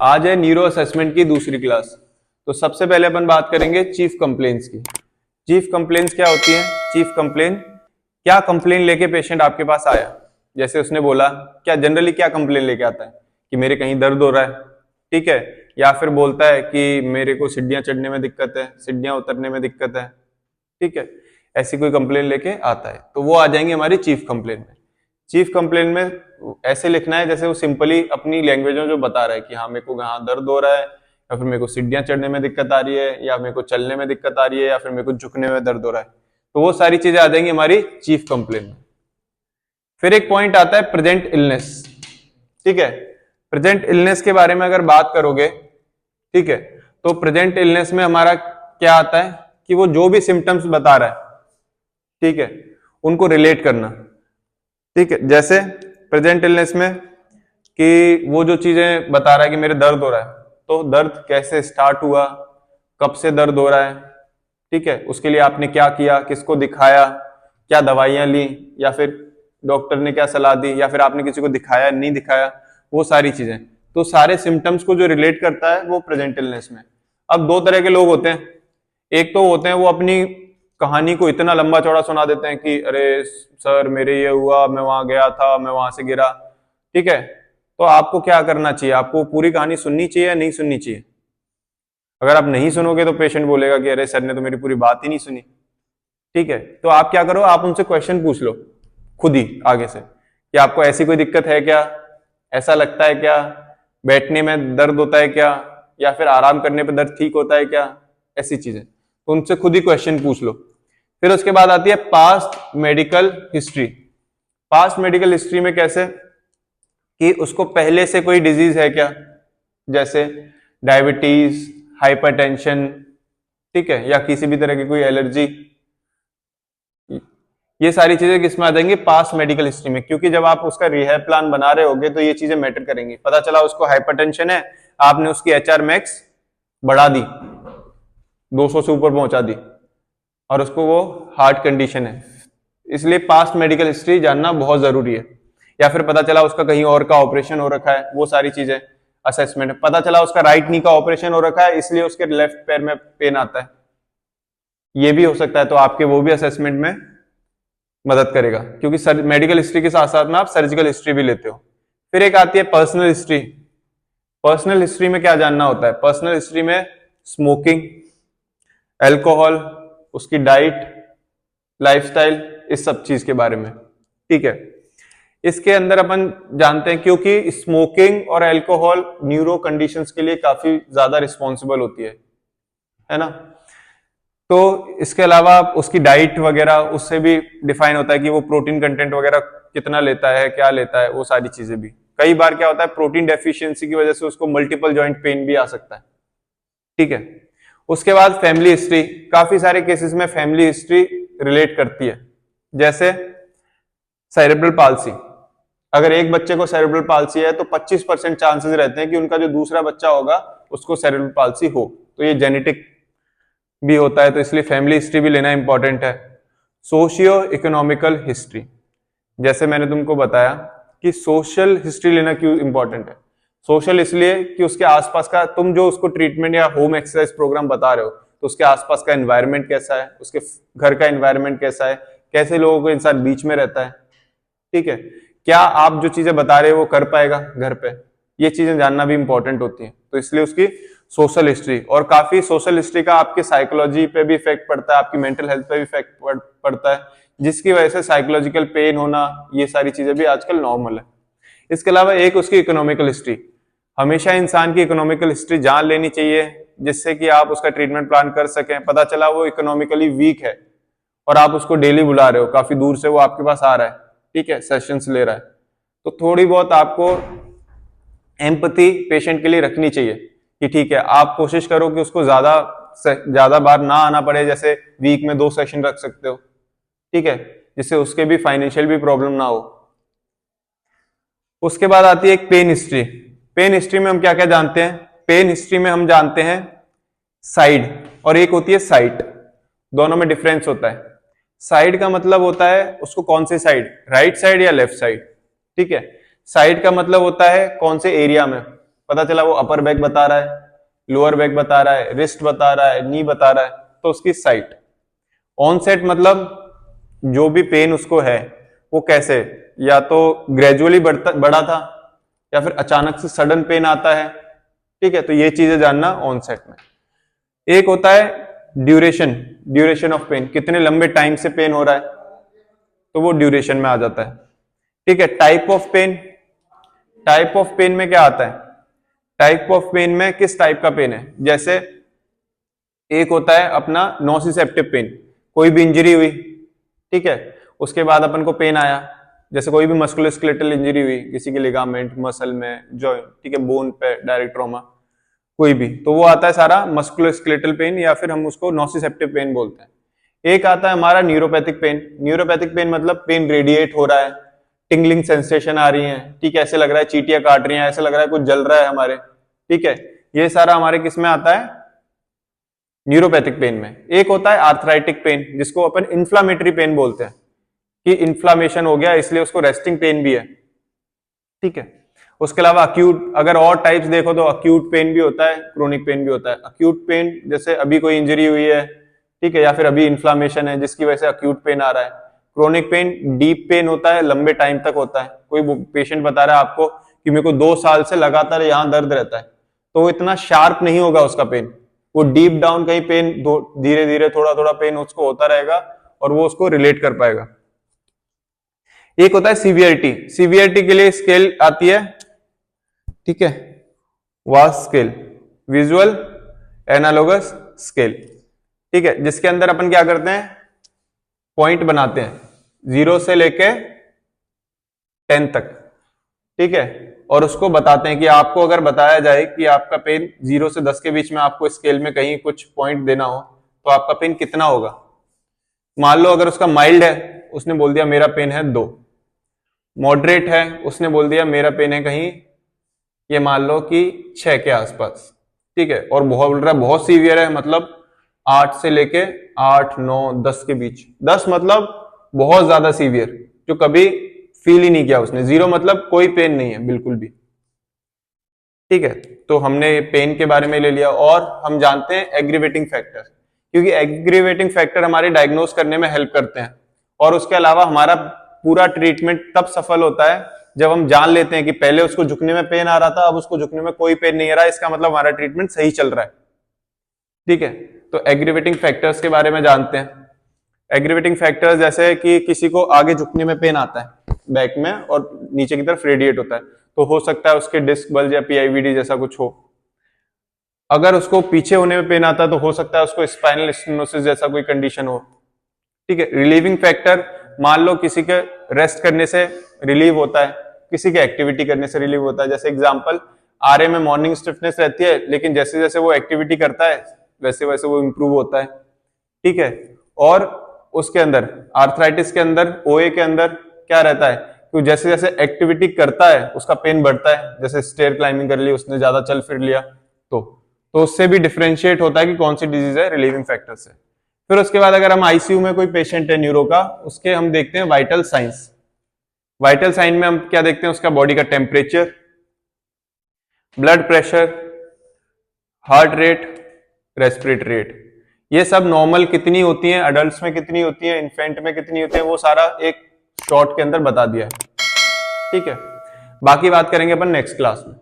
आज है neuro assessment की दूसरी क्लास। तो सबसे पहले अपन बात करेंगे चीफ कंप्लेंट्स की। चीफ कंप्लेंट्स क्या होती है? चीफ कंप्लेन, क्या कंप्लेन लेके पेशेंट आपके पास आया। जैसे उसने बोला, क्या जनरली क्या कंप्लेन लेके आता है कि मेरे कहीं दर्द हो रहा है, ठीक है, या फिर बोलता है कि मेरे को सीढ़ियां चढ़ने में दिक्कत है, सीढ़ियां उतरने में दिक्कत है, ठीक है, ऐसी कोई कंप्लेन लेके आता है तो वो आ जाएंगे हमारी चीफ कंप्लेन में। चीफ कंप्लेन में ऐसे लिखना है जैसे वो सिंपली अपनी लैंग्वेज में जो बता रहा है कि हाँ मेरे को यहाँ दर्द हो रहा है, या फिर मेरे को सीढ़ियां चढ़ने में दिक्कत आ रही है, या मेरे को चलने में दिक्कत आ रही है, या फिर मेरे को झुकने में दर्द हो रहा है। तो वो सारी चीजें आ जाएंगी हमारी चीफ कंप्लेन में। फिर एक पॉइंट आता है प्रेजेंट इलनेस, ठीक है। प्रेजेंट इलनेस के बारे में अगर बात करोगे, ठीक है, तो प्रेजेंट इलनेस में हमारा क्या आता है कि वो जो भी सिम्टम्स बता रहा है, ठीक है, उनको रिलेट करना, ठीक है। जैसे प्रेजेंट इलनेस में कि वो जो चीजें बता रहा है कि मेरे दर्द हो रहा है, तो दर्द कैसे स्टार्ट हुआ, कब से दर्द हो रहा है, ठीक है, उसके लिए आपने क्या किया, किसको दिखाया, क्या दवाइयां ली, या फिर डॉक्टर ने क्या सलाह दी, या फिर आपने किसी को दिखाया नहीं दिखाया, वो सारी चीजें। तो सारे सिम्टम्स को जो रिलेट करता है वो प्रेजेंट इलनेस में। अब दो तरह के लोग होते हैं, एक तो होते हैं वो अपनी कहानी को इतना लंबा चौड़ा सुना देते हैं कि अरे सर मेरे ये हुआ, मैं वहां गया था, मैं वहां से गिरा, ठीक है। तो आपको क्या करना चाहिए, आपको पूरी कहानी सुननी चाहिए या नहीं सुननी चाहिए? अगर आप नहीं सुनोगे तो पेशेंट बोलेगा कि अरे सर ने तो मेरी पूरी बात ही नहीं सुनी, ठीक है। तो आप क्या करो, आप उनसे क्वेश्चन पूछ लो खुद ही आगे से कि आपको ऐसी कोई दिक्कत है क्या, ऐसा लगता है क्या, बैठने में दर्द होता है क्या, या फिर आराम करने पर दर्द ठीक होता है क्या, ऐसी चीजें। तो उनसे खुद ही क्वेश्चन पूछ लो। फिर उसके बाद आती है past medical history. Past medical history में कैसे कि उसको पहले से कोई डिजीज है क्या, जैसे डायबिटीज, हाइपरटेंशन, ठीक है, या किसी भी तरह की कोई एलर्जी। ये सारी चीजें किसमें आ जाएंगी? पास्ट मेडिकल हिस्ट्री में, क्योंकि जब आप उसका रिहैब प्लान बना रहे होगे तो ये चीजें मैटर करेंगी। पता चला उसको हाइपरटेंशन है, आपने उसकी एचआर मैक्स बढ़ा दी, 200 से ऊपर पहुंचा दी, और उसको वो हार्ट कंडीशन है, इसलिए पास्ट मेडिकल हिस्ट्री जानना बहुत जरूरी है। या फिर पता चला उसका कहीं और का ऑपरेशन हो रखा है, वो सारी चीजें असेसमेंट है। पता चला उसका राइट नी का ऑपरेशन हो रखा है इसलिए उसके लेफ्ट पैर में पेन आता है, ये भी हो सकता है, तो आपके वो भी असेसमेंट में मदद करेगा, क्योंकि मेडिकल हिस्ट्री के साथ साथ में आप सर्जिकल हिस्ट्री भी लेते हो। फिर एक आती है पर्सनल हिस्ट्री। पर्सनल हिस्ट्री में क्या जानना होता है? पर्सनल हिस्ट्री में स्मोकिंग, अल्कोहल, उसकी डाइट, लाइफस्टाइल, इस सब चीज के बारे में, ठीक है। इसके अंदर अपन जानते हैं क्योंकि स्मोकिंग और अल्कोहल न्यूरो कंडीशंस के लिए काफी ज्यादा रिस्पॉन्सिबल होती है ना। तो इसके अलावा उसकी डाइट वगैरह उससे भी डिफाइन होता है कि वो प्रोटीन कंटेंट वगैरह कितना लेता है, क्या लेता है, वो सारी चीजें भी। कई बार क्या होता है, प्रोटीन डेफिशिएंसी की वजह से उसको मल्टीपल जॉइंट पेन भी आ सकता है, ठीक है। उसके बाद फैमिली हिस्ट्री, काफी सारे केसेस में फैमिली हिस्ट्री रिलेट करती है। जैसे सेरेब्रल पाल्सी, अगर एक बच्चे को सेरेब्रल पाल्सी है तो 25% चांसेस रहते हैं कि उनका जो दूसरा बच्चा होगा उसको सेरेब्रल पाल्सी हो। तो ये जेनेटिक भी होता है, तो इसलिए फैमिली हिस्ट्री भी लेना इंपॉर्टेंट है। सोशियो इकोनॉमिकल हिस्ट्री, जैसे मैंने तुमको बताया कि सोशल हिस्ट्री लेना क्यों इंपॉर्टेंट है। सोशल इसलिए कि उसके आसपास का, तुम जो उसको ट्रीटमेंट या होम एक्सरसाइज प्रोग्राम बता रहे हो, तो उसके आसपास का एनवायरनमेंट कैसा है, उसके घर का एनवायरनमेंट कैसा है, कैसे लोगों को इंसान बीच में रहता है, ठीक है, क्या आप जो चीजें बता रहे हो वो कर पाएगा घर पे, ये चीजें जानना भी इंपॉर्टेंट होती है। तो इसलिए उसकी सोशल हिस्ट्री, और काफी सोशल हिस्ट्री का आपकी साइकोलॉजी पे भी इफेक्ट पड़ता है, आपकी मेंटल हेल्थ पे भी इफेक्ट पड़ता है, जिसकी वजह से साइकोलॉजिकल पेन होना, ये सारी चीजें भी आजकल नॉर्मल है। इसके अलावा एक उसकी इकोनॉमिकल हिस्ट्री, हमेशा इंसान की इकोनॉमिकल हिस्ट्री जान लेनी चाहिए, जिससे कि आप उसका ट्रीटमेंट प्लान कर सकें। पता चला वो इकोनॉमिकली वीक है और आप उसको डेली बुला रहे हो, काफी दूर से वो आपके पास आ रहा है, ठीक है, सेशंस ले रहा है, तो थोड़ी बहुत आपको एम्पैथी पेशेंट के लिए रखनी चाहिए कि ठीक है, आप कोशिश करो कि उसको ज्यादा बार ना आना पड़े, जैसे वीक में 2 सेशन रख सकते हो, ठीक है, जिससे उसके भी फाइनेंशियल भी प्रॉब्लम ना हो। उसके बाद आती है एक पेन हिस्ट्री। पेन हिस्ट्री में हम क्या क्या जानते हैं? पेन हिस्ट्री में हम जानते हैं साइड, और एक होती है साइट, दोनों में डिफरेंस होता है। साइड का मतलब होता है उसको कौन से साइड, राइट साइड या लेफ्ट साइड, ठीक है। साइड का मतलब होता है कौन से एरिया में, पता चला वो अपर बैक बता रहा है, लोअर बैक बता रहा है, रिस्ट बता रहा है, नी बता रहा है, तो उसकी साइट। ऑनसेट मतलब जो भी पेन उसको है वो कैसे, या तो ग्रेजुअली बढ़ा था या फिर अचानक से सडन पेन आता है, ठीक है, तो ये चीजें जानना ऑनसेट में। एक होता है ड्यूरेशन ऑफ पेन, कितने लंबे टाइम से पेन हो रहा है, तो वो ड्यूरेशन में आ जाता है, ठीक है। टाइप ऑफ पेन में क्या आता है, टाइप ऑफ पेन में किस टाइप का पेन है, जैसे एक होता है अपना नॉसिसेप्टिव पेन, कोई भी इंजरी हुई, ठीक है, उसके बाद अपन को पेन आया, जैसे कोई भी मस्कुलोस्केलेटल इंजरी हुई, किसी के लिगामेंट, मसल में, जॉइंट, ठीक है, बोन पे डायरेक्ट ट्रॉमा, कोई भी, तो वो आता है सारा मस्कुलोस्केलेटल पेन, या फिर हम उसको नॉसिसेप्टिव पेन बोलते हैं। एक आता है हमारा न्यूरोपैथिक पेन। न्यूरोपैथिक पेन मतलब पेन रेडिएट हो रहा है, टिंगलिंग सेंसेशन आ रही है, ठीक है, ऐसे लग रहा है चींटियां काट रही हैं, ऐसे लग रहा है कुछ जल रहा है हमारे, ठीक है, ये सारा हमारे किस में आता है, न्यूरोपैथिक पेन में। एक होता है आर्थराइटिक पेन, जिसको अपन इन्फ्लामेटरी पेन बोलते हैं, कि इन्फ्लामेशन हो गया इसलिए उसको रेस्टिंग पेन भी है, ठीक है। उसके अलावा अक्यूट, अगर और टाइप्स देखो तो अक्यूट पेन भी होता है, क्रोनिक पेन भी होता है। अक्यूट पेन जैसे अभी कोई इंजरी हुई है, ठीक है, या फिर अभी इन्फ्लामेशन है जिसकी वजह से अक्यूट पेन आ रहा है। क्रोनिक पेन डीप पेन होता है, लंबे टाइम तक होता है। कोई पेशेंट बता रहा है आपको कि मेरे को 2 साल से लगातार यहाँ दर्द रहता है, तो वो इतना शार्प नहीं होगा उसका पेन, वो डीप डाउन कहीं पेन धीरे धीरे थोड़ा थोड़ा पेन उसको होता रहेगा और वो उसको रिलेट कर पाएगा। एक होता है सीवियरिटी के लिए स्केल आती है, ठीक है, वास स्केल, विजुअल एनालोगस स्केल, ठीक है, जिसके अंदर अपन क्या करते हैं, पॉइंट बनाते हैं 0 से लेके 10 तक, ठीक है, और उसको बताते हैं कि आपको अगर बताया जाए कि आपका पेन 0 से 10 के बीच में आपको स्केल में कहीं कुछ पॉइंट देना हो तो आपका पेन कितना होगा। मान लो अगर उसका माइल्ड है, उसने बोल दिया मेरा पेन है 2, मॉडरेट है, उसने बोल दिया मेरा पेन है कहीं, ये मान लो कि 6 के आसपास, ठीक है, और बहुत बोल रहा है बहुत सीवियर है, मतलब 8 से लेके 8, 9, 10 के बीच। 10 मतलब बहुत ज्यादा सीवियर, जो कभी फील ही नहीं किया उसने। 0 मतलब कोई पेन नहीं है बिल्कुल भी, ठीक है। तो हमने पेन के बारे में ले लिया, और हम जानते हैं एग्रीवेटिंग फैक्टर, क्योंकि एग्रीवेटिंग फैक्टर हमारे डायग्नोस करने में हेल्प करते हैं। और उसके अलावा हमारा पूरा ट्रीटमेंट तब सफल होता है जब हम जान लेते हैं कि पहले उसको झुकने में पेन आ रहा था, अब उसको झुकने में कोई पेन नहीं आ रहा, इसका मतलब हमारा ट्रीटमेंट सही चल रहा है, ठीक है। तो एग्रीवेटिंग फैक्टर्स के बारे में जानते हैं। एग्रीवेटिंग फैक्टर्स जैसे कि किसी को आगे झुकने में पेन आता है बैक में और नीचे की तरफ रेडिएट होता है, तो हो सकता है उसके डिस्क बल्ज या पीआईवीडी जैसा कुछ हो। अगर उसको पीछे होने में पेन आता है तो हो सकता है उसको स्पाइनल स्टेनोसिस जैसा कोई कंडीशन हो, ठीक है। रिलीविंग फैक्टर, मान लो किसी के रेस्ट करने से रिलीव होता है, किसी के एक्टिविटी करने से रिलीव होता है। जैसे एग्जांपल, आरए में मॉर्निंग स्टिफनेस रहती है, लेकिन जैसे जैसे वो एक्टिविटी करता है वैसे वैसे वो इंप्रूव होता है, ठीक है। और उसके अंदर आर्थराइटिस के अंदर, ओए के अंदर क्या रहता है कि जैसे जैसे एक्टिविटी करता है उसका पेन बढ़ता है, जैसे स्टेयर क्लाइंबिंग कर ली उसने, ज्यादा चल फिर लिया, तो उससे भी डिफरेंशिएट होता है कि कौन सी डिजीज है रिलीविंग फैक्टर से। फिर उसके बाद अगर हम आईसीयू में कोई पेशेंट है न्यूरो का, उसके हम देखते हैं वाइटल साइंस। वाइटल साइन में हम क्या देखते हैं, उसका बॉडी का temperature, blood pressure, heart rate, respiratory rate, ये सब नॉर्मल कितनी होती हैं, अडल्ट्स में कितनी होती है, इन्फेंट में कितनी होती है, वो सारा एक शॉर्ट के अंदर बता दिया है, ठीक है। बाकी बात करेंगे अपन नेक्स्ट क्लास में।